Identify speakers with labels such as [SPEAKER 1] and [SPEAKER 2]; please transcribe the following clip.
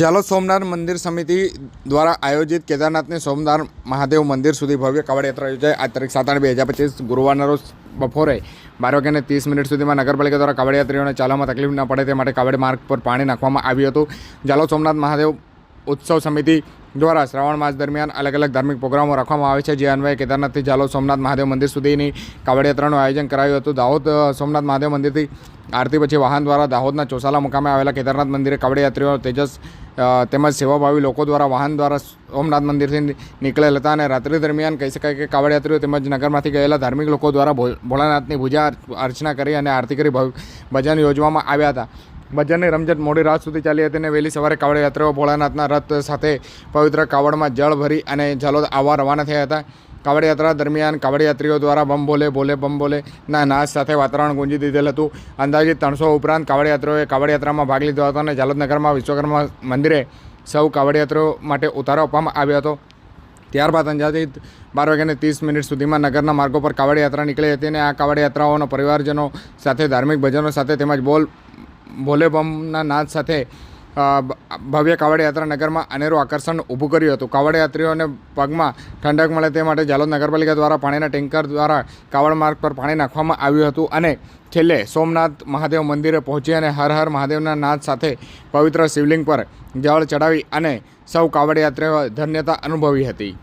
[SPEAKER 1] ઝાલોદ સોમનાથ મંદિર સમિતિ દ્વારા આયોજિત કેદારનાથની સોમનાથ મહાદેવ મંદિર સુધી ભવ્ય કાવડ યાત્રા યોજાઈ આજ તારીખ 7/8/2025 ગુરુવારના રોજ બપોરે 12:30 સુધીમાં નગરપાલિકા દ્વારા કાવડ યાત્રીઓને ચાલવામાં તકલીફ ન પડે તે માટે કાવડ માર્ગ પર પાણી નાખવામાં આવ્યું હતું। ઝાલોદ સોમનાથ મહાદેવ ઉત્સવ સમિતિ દ્વારા શ્રાવણ માસ દરમિયાન અલગ અલગ ધાર્મિક પ્રોગ્રામો રાખવામાં આવે છે, જે અન્વયે કેદારનાથથી ઝાલોદ સોમનાથ મહાદેવ મંદિર સુધીની કાવડ યાત્રાનું આયોજન કરાયું હતું। દાહોદ સોમનાથ મહાદેવ મંદિરથી આરતી પછી વાહન દ્વારા દાહોદના ચોસાલા મુકામે આવેલા કેદારનાથ મંદિરે કાવડ યાત્રીઓ તેમજ સેવાભાવી લોકો દ્વારા વાહન દ્વારા સોમનાથ મંદિરથી નીકળેલ હતા અને રાત્રિ દરમિયાન કહી શકાય કે કાવડ યાત્રીઓ તેમજ નગરમાંથી ગયેલા ધાર્મિક લોકો દ્વારા ભોળાનાથની પૂજા અર્ચના કરી અને આરતી કરી ભજન યોજવામાં આવ્યા હતા। ભજનની રમઝટ મોડી રાત સુધી ચાલી હતી અને વહેલી સવારે કાવડ યાત્રીઓ ભોળાનાથના રથ સાથે પવિત્ર કાવડમાં જળ ભરી અને ઝાલોદ આવવા રવાના થયા હતા। કાવડ યાત્રા દરમિયાન કાવડ યાત્રીઓ દ્વારા બમ બોલે બોલે બમ બોલે ના નાદ સાથે વાતાવરણ ગુંજી દીધેલ હતું। અંદાજિત 300 ઉપરાંત કાવડ યાત્રીઓએ કાવડ યાત્રામાં ભાગ લીધો હતો અને ઝાલોદ નગરમાં વિશ્વકર્મા મંદિરે સૌ કાવડ યાત્રીઓ માટે ઉતારો આપવામાં આવ્યો હતો। ત્યારબાદ અંદાજિત 12:30 સુધીમાં નગરના માર્ગો પર કાવડ યાત્રા નીકળી હતી અને આ કાવડ યાત્રાઓનો પરિવારજનો સાથે ધાર્મિક ભજનો સાથે તેમજ બોલે બમના નાદ સાથે ભવ્ય કાવડ યાત્રા નગરમાં અનેરું આકર્ષણ ઊભું કર્યું હતું। કાવડ યાત્રીઓને પગમાં ઠંડક મળે તે માટે ઝાલોદ નગરપાલિકા દ્વારા પાણીના ટેન્કર દ્વારા કાવડ માર્ગ પર પાણી નાખવામાં આવ્યું હતું અને છેલ્લે સોમનાથ મહાદેવ મંદિરે પહોંચી અને હર હર મહાદેવના નાદ સાથે પવિત્ર શિવલિંગ પર જળ ચડાવી અને સૌ કાવડ યાત્રીઓ ધન્યતા અનુભવી હતી।